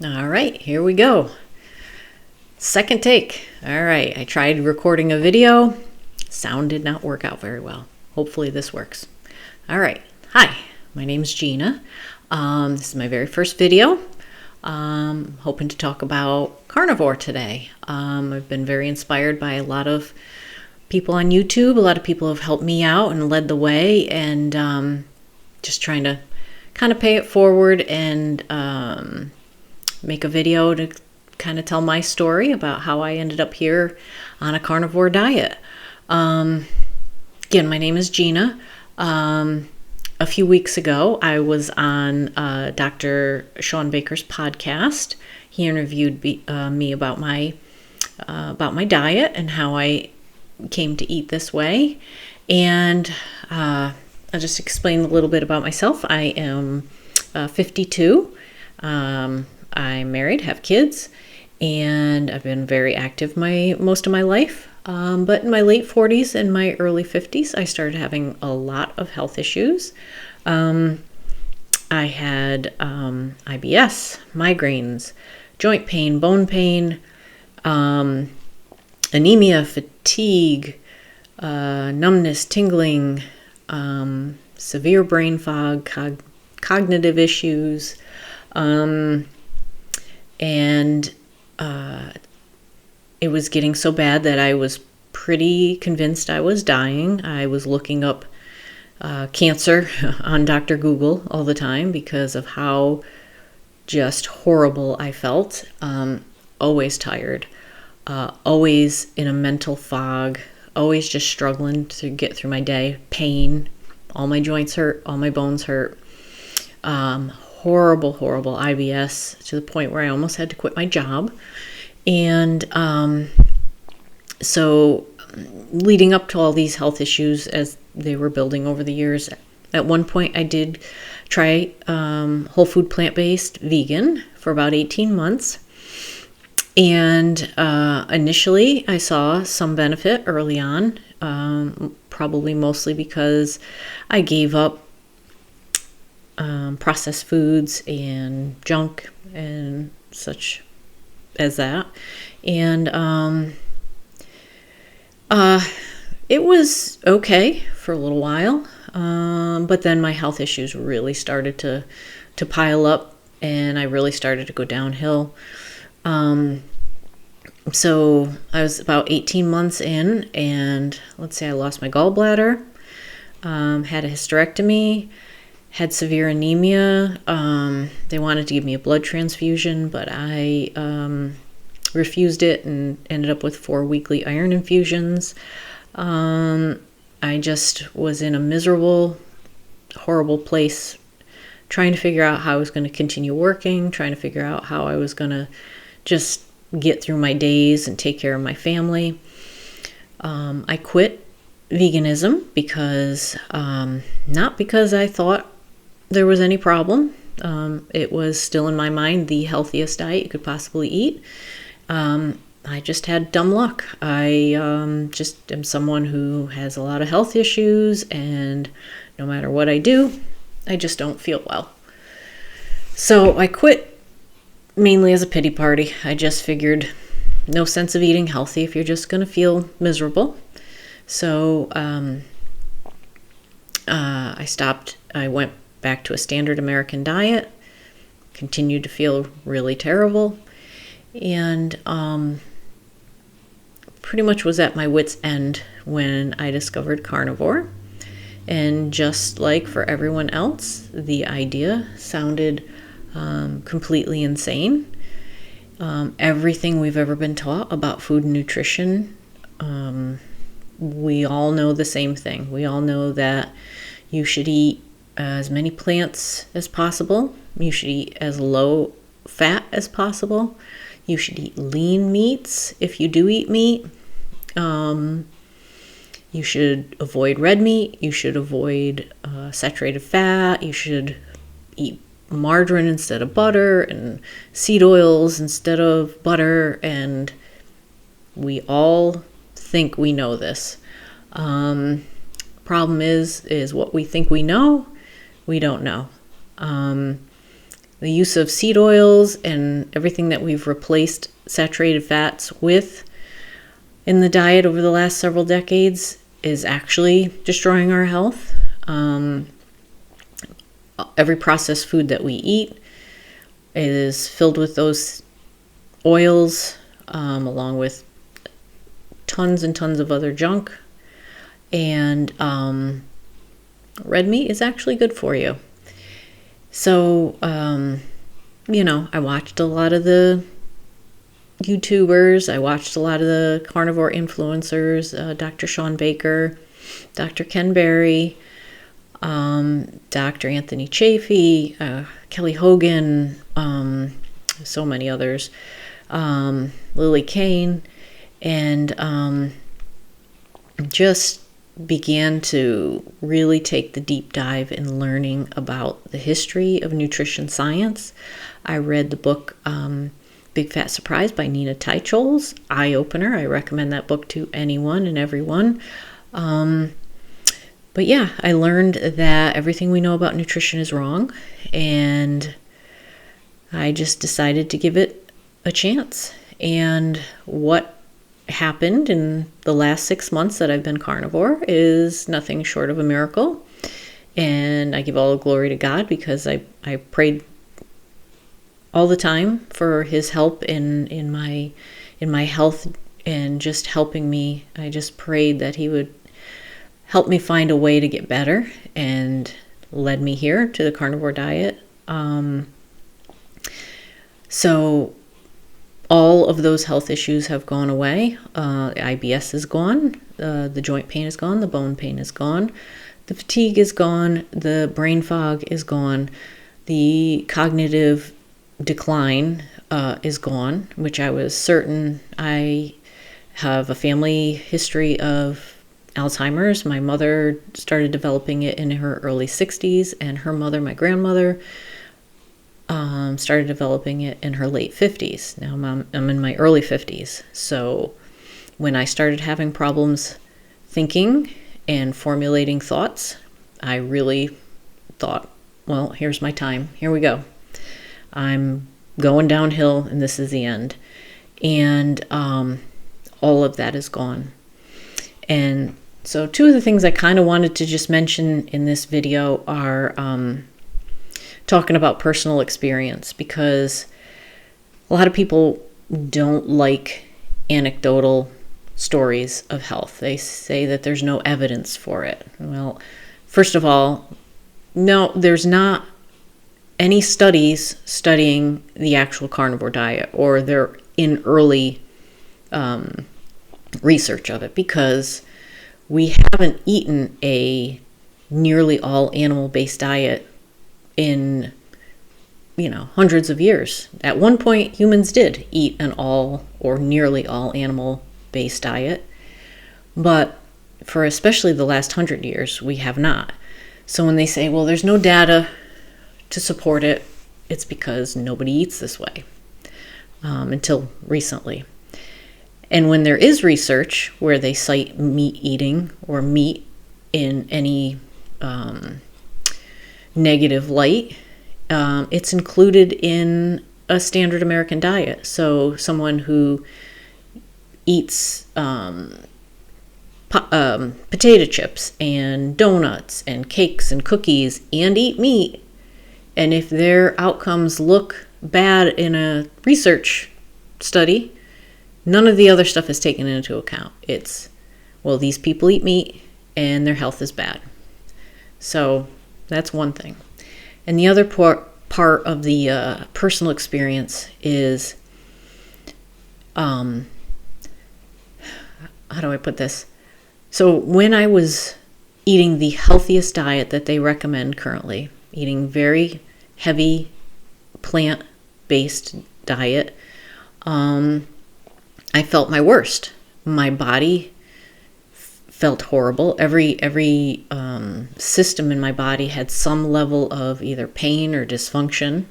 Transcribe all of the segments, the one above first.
All right, here we go. Second take. All right, I tried recording a video. Sound did not work out very well. Hopefully this works. All right, hi, my name's Gina. This is my very first video. Hoping to talk about carnivore today. I've been very inspired by a lot of people on YouTube. A lot of people have helped me out and led the way, and just trying to kind of pay it forward and make a video to kind of tell my story about how I ended up here on a carnivore diet. Again, my name is Gina. A few weeks ago, I was on Dr. Sean Baker's podcast. He interviewed me about my diet and how I came to eat this way. And I'll just explain a little bit about myself. I am 52. I'm married, have kids, and I've been very active most of my life. But in my late 40s and my early 50s, I started having a lot of health issues. I had IBS, migraines, joint pain, bone pain, anemia, fatigue, numbness, tingling, severe brain fog, cognitive issues, and it was getting so bad that I was pretty convinced I was dying. I was looking up cancer on Dr. Google all the time because of how just horrible I felt. Always tired, always in a mental fog, always just struggling to get through my day. Pain, all my joints hurt, all my bones hurt. Horrible IBS to the point where I almost had to quit my job. And so leading up to all these health issues as they were building over the years, at one point I did try whole food plant-based vegan for about 18 months. And initially I saw some benefit early on, probably mostly because I gave up processed foods and junk and such as that. And it was okay for a little while, but then my health issues really started to pile up, and I really started to go downhill. So I was about 18 months in, and let's say I lost my gallbladder, had a hysterectomy, had severe anemia. They wanted to give me a blood transfusion, but I refused it and ended up with 4 weekly iron infusions. I just was in a miserable, horrible place, trying to figure out how I was going to continue working, trying to figure out how I was going to just get through my days and take care of my family. I quit veganism because, not because I thought there was any problem. It was still in my mind the healthiest diet you could possibly eat. I just had dumb luck. I just am someone who has a lot of health issues, and no matter what I do, I just don't feel well. So I quit mainly as a pity party. I just figured no sense of eating healthy if you're just going to feel miserable. So I stopped. I went back to a standard American diet, continued to feel really terrible, and pretty much was at my wit's end when I discovered carnivore. And just like for everyone else, the idea sounded completely insane. Everything we've ever been taught about food and nutrition, we all know the same thing. We all know that you should eat as many plants as possible. You should eat as low fat as possible. You should eat lean meats if you do eat meat. You should avoid red meat. You should avoid saturated fat. You should eat margarine instead of butter and seed oils instead of butter. And we all think we know this. Problem is what we think we know, we don't know. the use of seed oils and everything that we've replaced saturated fats with in the diet over the last several decades is actually destroying our health. Every processed food that we eat is filled with those oils, along with tons and tons of other junk. And red meat is actually good for you. So, I watched a lot of the YouTubers. I watched a lot of the carnivore influencers, Dr. Shawn Baker, Dr. Ken Berry, Dr. Anthony Chafee, Kelly Hogan, so many others, Lily Kane, and just began to really take the deep dive in learning about the history of nutrition science. I read the book Big Fat Surprise by Nina Teicholz, eye-opener. I recommend that book to anyone and everyone. But yeah, I learned that everything we know about nutrition is wrong, and I just decided to give it a chance. And what happened in the last 6 months that I've been carnivore is nothing short of a miracle. And I give all the glory to God, because I prayed all the time for his help in my health and just helping me. I just prayed that he would help me find a way to get better, and led me here to the carnivore diet. So all of those health issues have gone away. IBS is gone. The joint pain is gone. The bone pain is gone. The fatigue is gone. The brain fog is gone. The cognitive decline is gone, which I was certain. I have a family history of Alzheimer's. My mother started developing it in her early 60s, and her mother, my grandmother, started developing it in her late 50s. Now I'm in my early 50s. So when I started having problems thinking and formulating thoughts, I really thought, well, here's my time. Here we go. I'm going downhill, and this is the end. And all of that is gone. And so two of the things I kind of wanted to just mention in this video are talking about personal experience, because a lot of people don't like anecdotal stories of health. They say that there's no evidence for it. Well, first of all, no, there's not any studies studying the actual carnivore diet, or they're in early research of it, because we haven't eaten a nearly all animal-based diet in hundreds of years. At one point, humans did eat an all or nearly all animal-based diet, but for especially the last 100 years, we have not. So when they say, well, there's no data to support it, it's because nobody eats this way until recently. And when there is research where they cite meat eating or meat in any negative light, it's included in a standard American diet. So someone who eats potato chips and donuts and cakes and cookies and eat meat, and if their outcomes look bad in a research study, none of the other stuff is taken into account. It's, well, these people eat meat and their health is bad. So that's one thing. And the other part of the personal experience is, how do I put this? So when I was eating the healthiest diet that they recommend currently, eating very heavy plant-based diet, I felt my worst. My body felt horrible. Every system in my body had some level of either pain or dysfunction.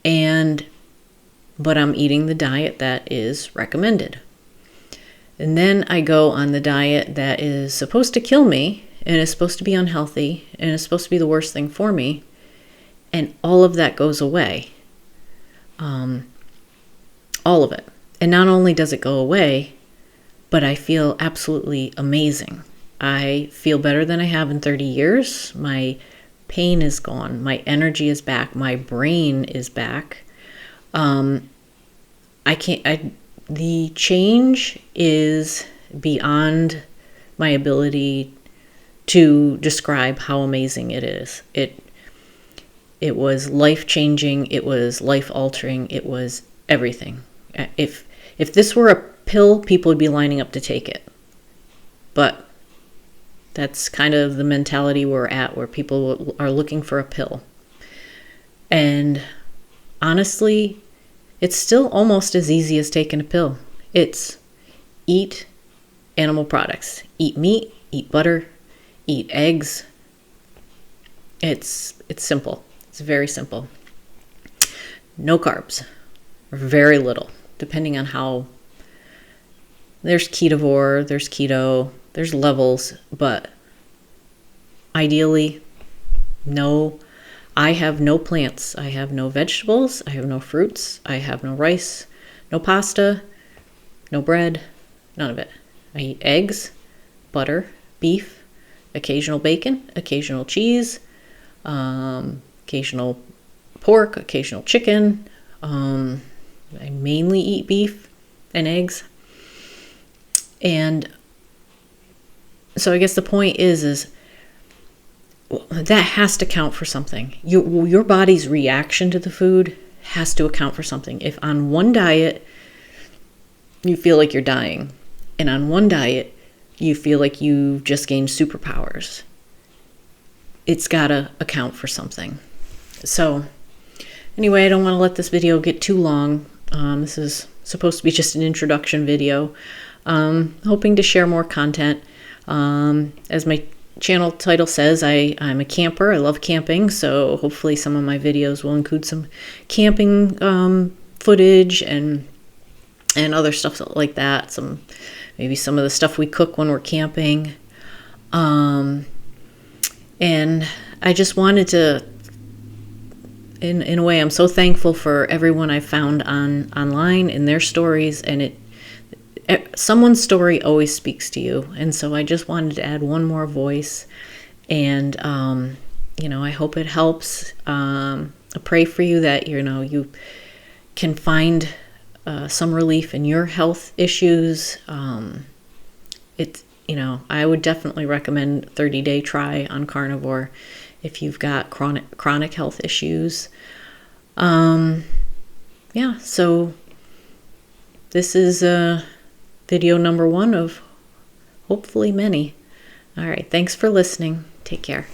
But I'm eating the diet that is recommended. And then I go on the diet that is supposed to kill me and is supposed to be unhealthy and is supposed to be the worst thing for me. And all of that goes away. All of it. And not only does it go away, but I feel absolutely amazing. I feel better than I have in 30 years. My pain is gone. My energy is back. My brain is back. The change is beyond my ability to describe how amazing it is. It was life-changing. It was life-altering. It was everything. If this were a pill, people would be lining up to take it. But that's kind of the mentality we're at, where people are looking for a pill. And honestly, it's still almost as easy as taking a pill. It's eat animal products. Eat meat, eat butter, eat eggs. It's simple. It's very simple. No carbs, or very little, depending on how. There's carnivore, there's keto, there's levels, but ideally, no. I have no plants. I have no vegetables. I have no fruits. I have no rice, no pasta, no bread, none of it. I eat eggs, butter, beef, occasional bacon, occasional cheese, occasional pork, occasional chicken. I mainly eat beef and eggs. And so I guess the point is that has to count for something. Your body's reaction to the food has to account for something. If on one diet you feel like you're dying, and on one diet you feel like you've just gained superpowers, it's got to account for something. So anyway, I don't want to let this video get too long. This is supposed to be just an introduction video. Hoping to share more content. As my channel title says, I'm a camper. I love camping, so hopefully some of my videos will include some camping footage and other stuff like that. Maybe some of the stuff we cook when we're camping. And I just wanted to, in a way, I'm so thankful for everyone I found online and their stories, and someone's story always speaks to you. And so I just wanted to add one more voice, and I hope it helps. I pray for you that you can find some relief in your health issues. I would definitely recommend 30-day try on carnivore if you've got chronic health issues. So this is video number 1 of hopefully many. All right, thanks for listening. Take care.